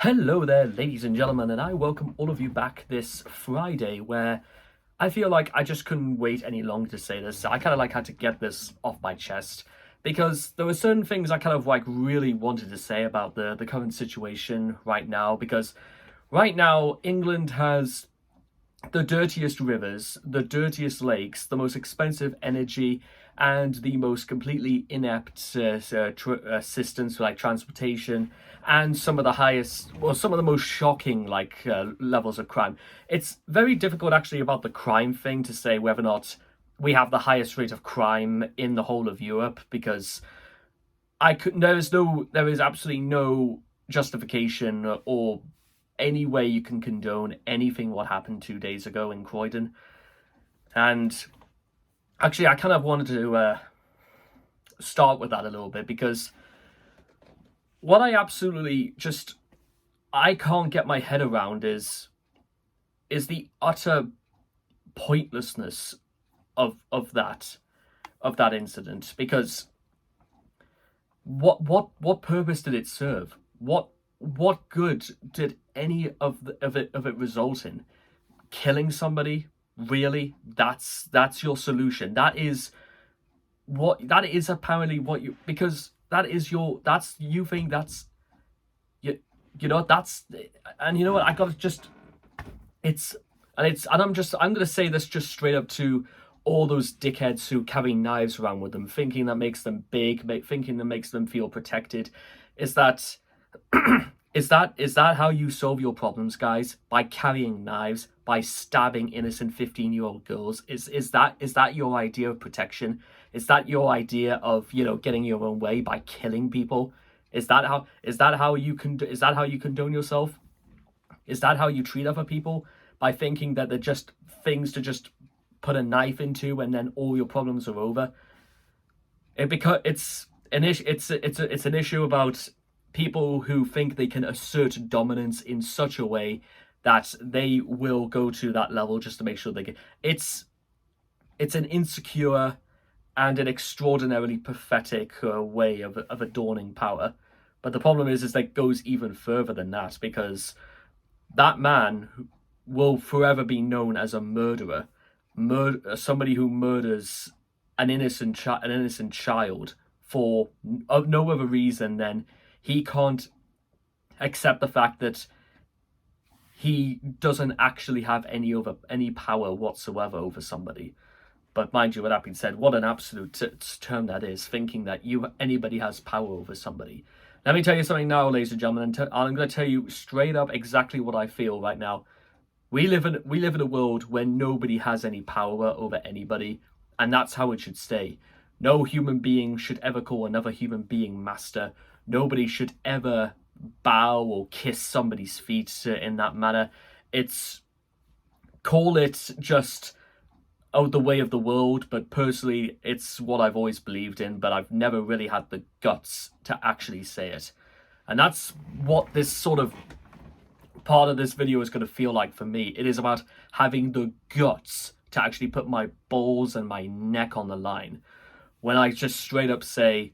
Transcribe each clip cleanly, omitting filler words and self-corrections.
Hello there, ladies and gentlemen, and I welcome all of you back this Friday where I feel like I just couldn't wait any longer to say this. I kind of had to get this off my chest because there were certain things I kind of really wanted to say about the current situation right now, because right now England has the dirtiest rivers, the dirtiest lakes, the most expensive energy, and the most completely inept systems for transportation, and some of the highest, well, some of the most shocking levels of crime. It's very difficult actually about the crime thing to say whether or not we have the highest rate of crime in the whole of Europe, because there is absolutely no justification or any way you can condone anything what happened 2 days ago in Croydon. And actually, I kind of wanted to start with that a little bit, because what I can't get my head around is the utter pointlessness of that incident. Because what purpose did it serve? What good did any of it result in? Killing somebody? Really? That's your solution? That is apparently what you, because that is your, that's, you think that's, that's, and you know what, I got just, I'm gonna say this just straight up to all those dickheads who carry knives around with them, thinking that makes them big, thinking that makes them feel protected. Is that is that how you solve your problems, guys? By carrying knives, by stabbing innocent 15-year-old girls? Is that your idea of protection? Is that your idea of, getting your own way by killing people? Is that how you condone yourself? Is that how you treat other people? By thinking that they're just things to just put a knife into and then all your problems are over? It's an issue about people who think they can assert dominance in such a way that they will go to that level just to make sure they get. It's an insecure and an extraordinarily pathetic way of adorning power. But the problem is that it goes even further than that, because that man will forever be known as a murderer, somebody who murders an innocent child for no other reason than he can't accept the fact that he doesn't actually have any power whatsoever over somebody. But mind you, with that being said, what an absolute term that is, thinking that anybody has power over somebody. Let me tell you something now, ladies and gentlemen, and I'm going to tell you straight up exactly what I feel right now. We live in a world where nobody has any power over anybody, and that's how it should stay. No human being should ever call another human being master. Nobody should ever bow or kiss somebody's feet in that manner. Call it just the way of the world, but personally, it's what I've always believed in, but I've never really had the guts to actually say it. And that's what this sort of part of this video is going to feel like for me. It is about having the guts to actually put my balls and my neck on the line when I just straight up say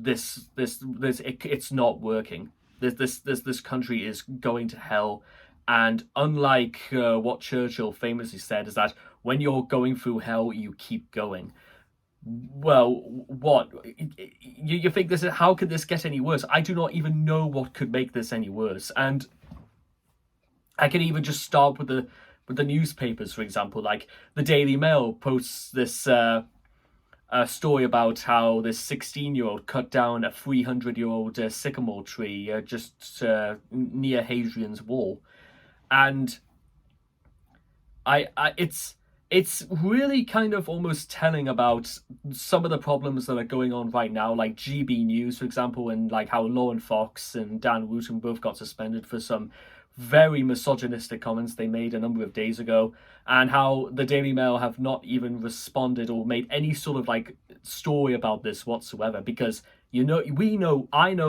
it's not working. This country is going to hell. And unlike what Churchill famously said, is that when you're going through hell, you keep going. Well, what? You think how could this get any worse? I do not even know what could make this any worse. And I can even just start with the newspapers, for example. Like the Daily Mail posts this story about how this 16-year-old cut down a 300-year-old sycamore tree just near Hadrian's Wall. And it's really kind of almost telling about some of the problems that are going on right now, like GB News, for example, and like how Lauren Fox and Dan Wooten both got suspended for some very misogynistic comments they made a number of days ago, and how the Daily Mail have not even responded or made any sort of story about this whatsoever, because I know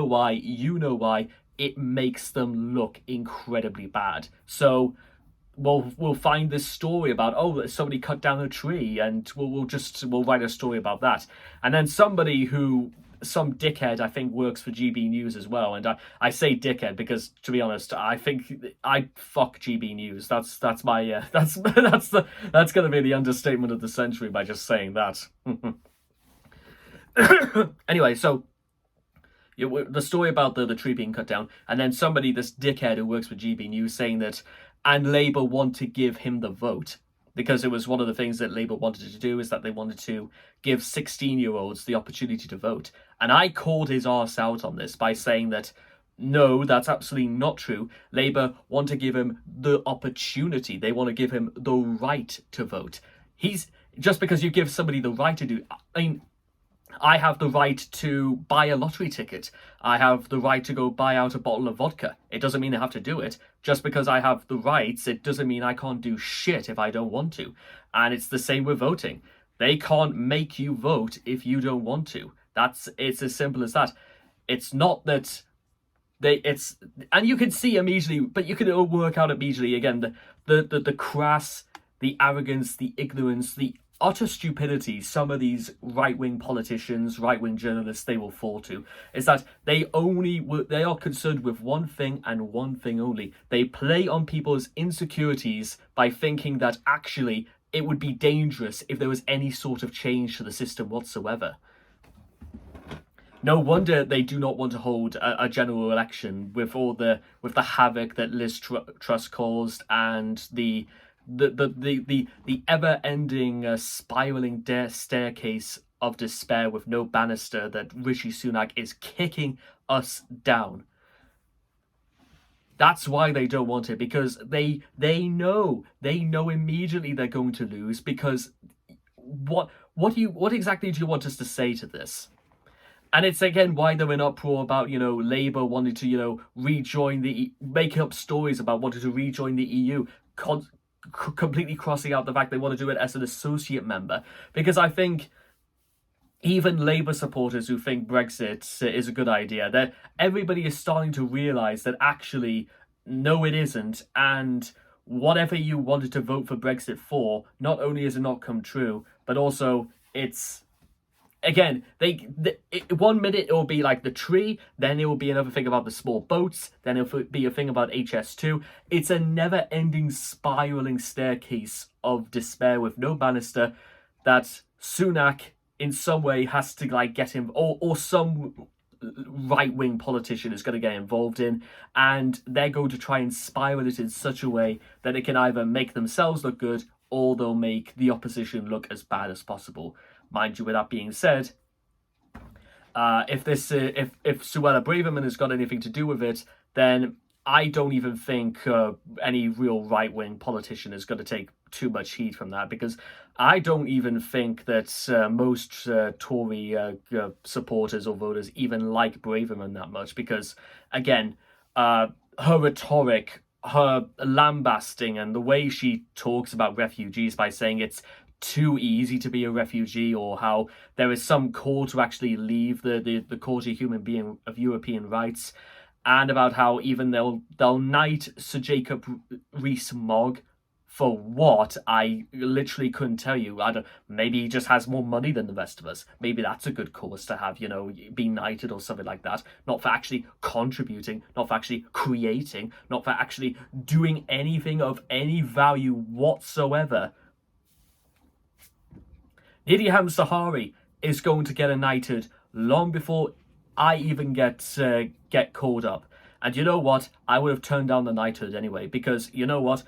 why, you know why. It makes them look incredibly bad. So we'll find this story about, somebody cut down a tree, and we'll write a story about that. And then somebody who some dickhead I think works for GB News as well, and I say dickhead because, to be honest, I think I fuck GB News. That's my that's gonna be the understatement of the century by just saying that. Anyway, so the story about the tree being cut down, and then somebody, this dickhead who works for GB News, saying that, and Labour want to give him the vote. Because it was one of the things that Labour wanted to do, is that they wanted to give 16-year-olds the opportunity to vote. And I called his arse out on this by saying that, no, that's absolutely not true. Labour want to give him the opportunity. They want to give him the right to vote. Just because you give somebody the right to do... I mean, I have the right to buy a lottery ticket. I have the right to go buy out a bottle of vodka. It doesn't mean I have to do it. Just because I have the rights, it doesn't mean I can't do shit if I don't want to. And it's the same with voting. They can't make you vote if you don't want to. It's as simple as that. It's not that and you can see immediately, but you can work out immediately again the crass, the arrogance, the ignorance, the utter stupidity some of these right-wing politicians, right-wing journalists, they will fall to, is that they are concerned with one thing and one thing only. They play on people's insecurities by thinking that actually it would be dangerous if there was any sort of change to the system whatsoever. No wonder they do not want to hold a general election with the havoc that Liz Truss caused, and the ever-ending spiraling staircase of despair with no banister that Rishi Sunak is kicking us down. That's why they don't want it, because they know immediately they're going to lose. Because what exactly do you want us to say to this? And it's again why they're in uproar about, Labour wanting to, rejoin making up stories about wanting to rejoin the EU, completely crossing out the fact they want to do it as an associate member. Because I think even Labour supporters who think Brexit is a good idea, everybody is starting to realise that actually, no, it isn't. And whatever you wanted to vote for Brexit for, not only has it not come true, but also it's... Again, 1 minute it will be like the tree, then it will be another thing about the small boats, then it'll be a thing about HS2. It's a never-ending spiraling staircase of despair with no banister that Sunak in some way has to get him, or some right-wing politician is going to get involved in, and they're going to try and spiral it in such a way that it can either make themselves look good, or they'll make the opposition look as bad as possible. Mind you, with that being said, if Suella Braverman has got anything to do with it, then I don't even think any real right-wing politician is going to take too much heat from that, because I don't even think that most Tory supporters or voters even like Braverman that much, because, again, her rhetoric, her lambasting, and the way she talks about refugees by saying it's too easy to be a refugee, or how there is some call to actually leave the cause of human being of European rights, and about how even they'll knight Sir Jacob Rees-Mogg for what, I literally couldn't tell you. Maybe he just has more money than the rest of us. Maybe that's a good cause to have, be knighted or something like that. Not for actually contributing, not for actually creating, not for actually doing anything of any value whatsoever. Nidiham Sahari is going to get knighted long before I even get called up. And you know what? I would have turned down the knighthood anyway, because you know what?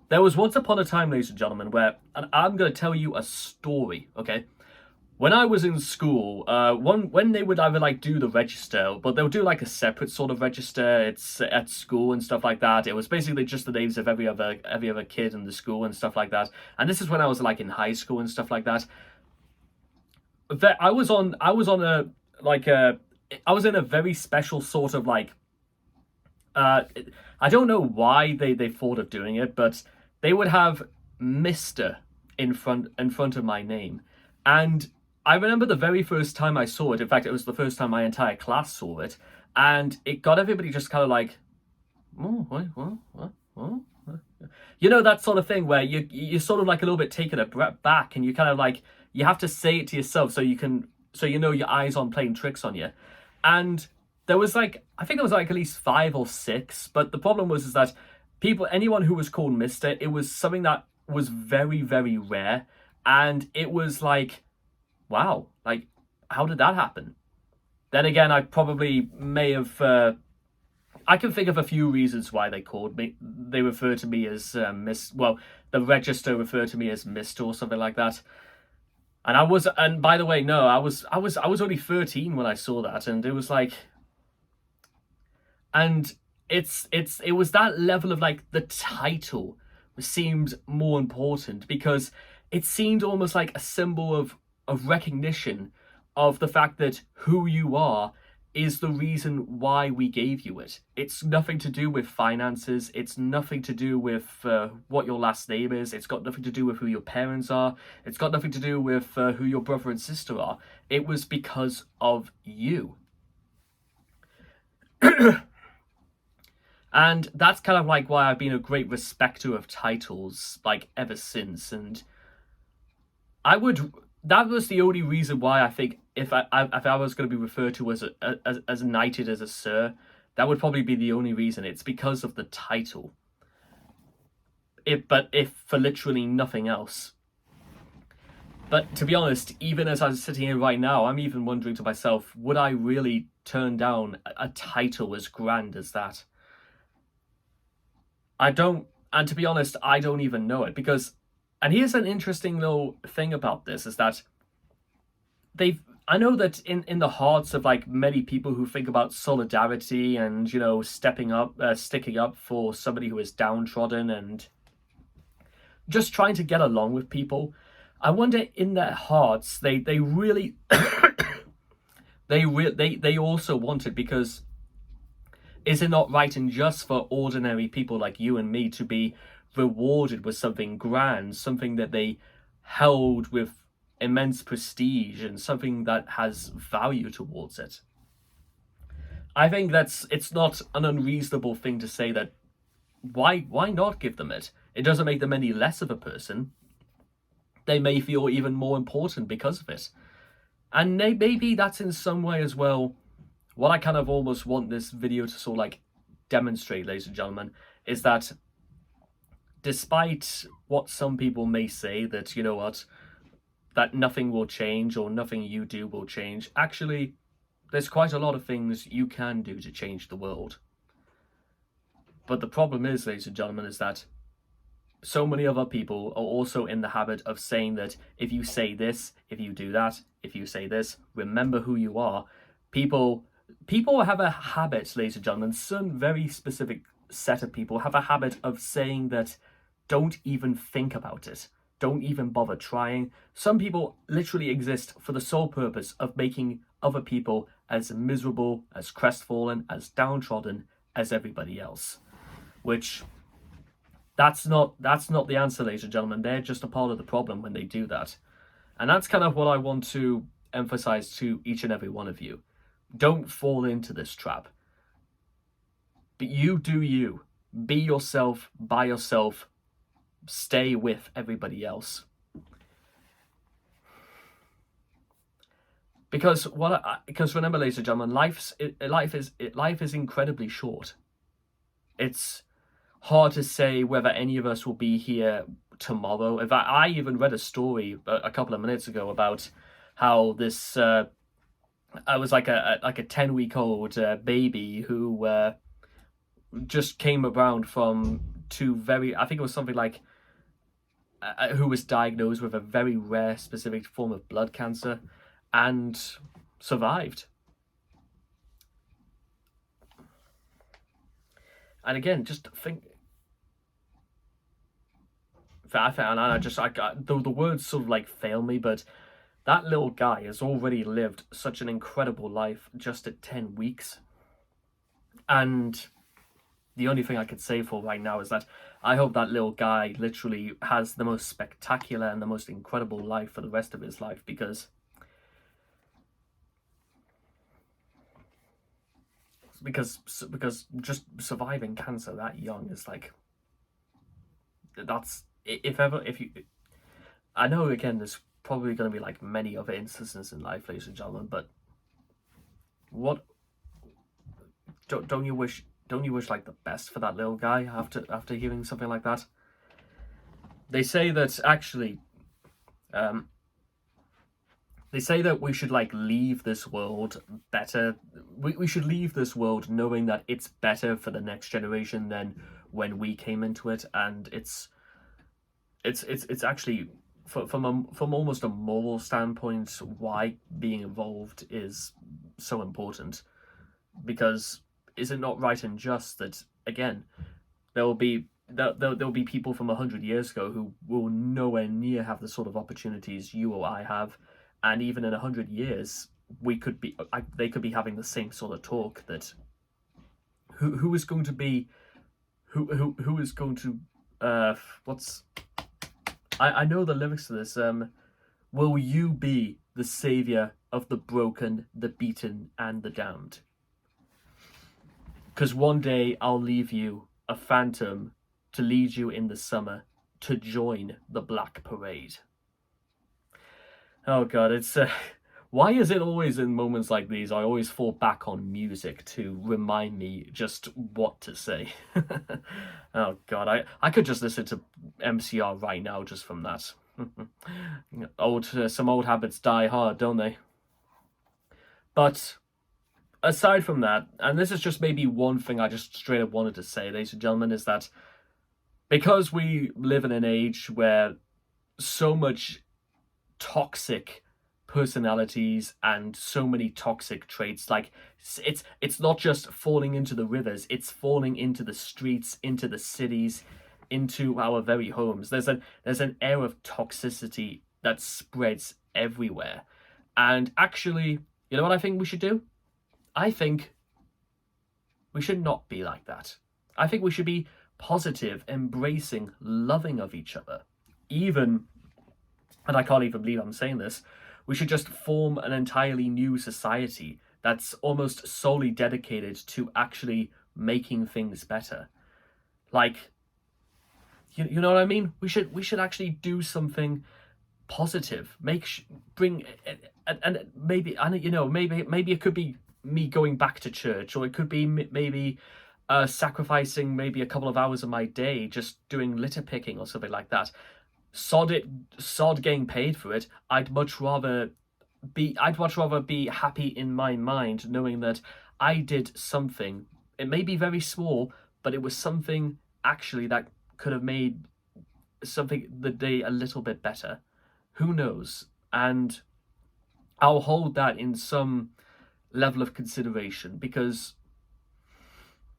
There was once upon a time, ladies and gentlemen, where, and I'm going to tell you a story, okay? When I was in school, when they would either do the register, but they'll do a separate sort of register. It's at school and stuff like that. It was basically just the names of every other kid in the school and stuff like that. And this is when I was in high school and stuff like that. I was in a very special sort of I don't know why they thought of doing it, but they would have Mr. in front of my name. And I remember the very first time I saw it. In fact, it was the first time my entire class saw it, and it got everybody just kind of oh, what? That sort of thing where you're sort of a little bit taken aback, and you kind of you have to say it to yourself so you can so you know your eyes aren't playing tricks on you. And there was like, I think there was like at least 5 or 6, but the problem was is that anyone who was called Mister, it was something that was very, very rare, and it was like, wow, like how did that happen? Then again, I probably may have. I can think of a few reasons why they called me. They refer to me as Miss. Well, the register referred to me as Mister or something like that. And I was, and by the way, no, I was only 13 when I saw that, and it was like, and it was that level of like the title seemed more important because it seemed almost like a symbol of recognition of the fact that who you are is the reason why we gave you it. It's nothing to do with finances. It's nothing to do with what your last name is. It's got nothing to do with who your parents are. It's got nothing to do with who your brother and sister are. It was because of you. And that's kind of like why I've been a great respecter of titles, like, ever since. And that was the only reason why I think if I was going to be referred to as knighted as a sir, that would probably be the only reason. It's because of the title. But if for literally nothing else. But to be honest, even as I'm sitting here right now, I'm even wondering to myself, would I really turn down a title as grand as that? I don't, and to be honest, I don't even know it because, and here's an interesting little thing about this is that I know that in the hearts of like many people who think about solidarity and, you know, stepping up, sticking up for somebody who is downtrodden and just trying to get along with people, I wonder in their hearts they really they also want it because is it not right and just for ordinary people like you and me to be rewarded with something grand, something that they held with immense prestige and something that has value towards it? I think it's not an unreasonable thing to say that why not give them it? It doesn't make them any less of a person. They may feel even more important because of it. And maybe that's in some way as well what I kind of almost want this video to sort of like demonstrate, ladies and gentlemen, is that despite what some people may say that, you know what, that nothing will change or nothing you do will change, actually, there's quite a lot of things you can do to change the world. But the problem is, ladies and gentlemen, is that so many other people are also in the habit of saying that if you say this, if you do that, if you say this, remember who you are. People have a habit, ladies and gentlemen, some very specific set of people have a habit of saying that don't even think about it. Don't even bother trying. Some people literally exist for the sole purpose of making other people as miserable, as crestfallen, as downtrodden as everybody else. Which, that's not the answer, ladies and gentlemen. They're just a part of the problem when they do that. And that's kind of what I want to emphasize to each and every one of you. Don't fall into this trap. But you do you. Be yourself, by yourself. Stay with everybody else. Because remember, ladies and gentlemen, life is incredibly short. It's hard to say whether any of us will be here tomorrow. In fact, I even read a story a couple of minutes ago about how this I was like a 10-week-old baby who just came around from I think it was something like who was diagnosed with a very rare specific form of blood cancer and survived. And again, just think. The words sort of like fail me, but that little guy has already lived such an incredible life just at 10 weeks. And the only thing I could say for right now is that I hope that little guy literally has the most spectacular and the most incredible life for the rest of his life, because just surviving cancer that young is like, that's, if you, I know again there's probably going to be like many other instances in life, ladies and gentlemen. But what don't you wish? Don't you wish like the best for that little guy after hearing something like that? They say that actually, um, they say that we should like leave this world better. We should leave this world knowing that it's better for the next generation than when we came into it, and it's actually from almost a moral standpoint why being involved is so important, because is it not right and just that again there'll be people from 100 years ago who will nowhere near have the sort of opportunities you or I have, and even in 100 years they could be having the same sort of talk that who is going to be who is going to what's I know the lyrics to this. Will you be the savior of the broken, the beaten, and the damned? Because one day I'll leave you a phantom to lead you in the summer to join the Black Parade. Oh God, it's why is it always in moments like these I always fall back on music to remind me just what to say? Oh God, I could just listen to MCR right now just from that. Some old habits die hard, don't they? But aside from that, and this is just maybe one thing I just straight up wanted to say, ladies and gentlemen, is that because we live in an age where so much toxic personalities and so many toxic traits, like it's not just falling into the rivers, it's falling into the streets, into the cities, into our very homes. There's an air of toxicity that spreads everywhere. And actually, you know what I think we should do? I think we should not be like that. I think we should be positive, embracing, loving of each other. Even, and I can't even believe I'm saying this, we should just form an entirely new society that's almost solely dedicated to actually making things better. Like, you know what I mean? We should actually do something positive. Bring and maybe, and you know, maybe it could be me going back to church, or it could be maybe sacrificing maybe a couple of hours of my day just doing litter picking or something like that. Sod getting paid for it. I'd much rather be happy in my mind knowing that I did something. It may be very small, but it was something actually that could have made something the day a little bit better. Who knows? And I'll hold that in some level of consideration, because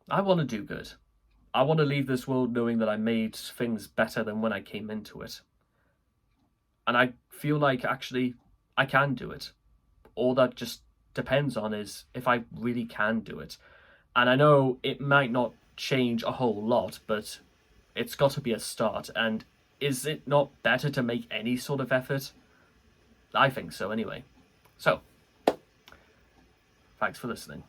I want to do good. I want to leave this world knowing that I made things better than when I came into it. And I feel like actually I can do it. All that just depends on is if I really can do it. And I know it might not change a whole lot, but it's got to be a start. And is it not better to make any sort of effort? I think so anyway. So, thanks for listening.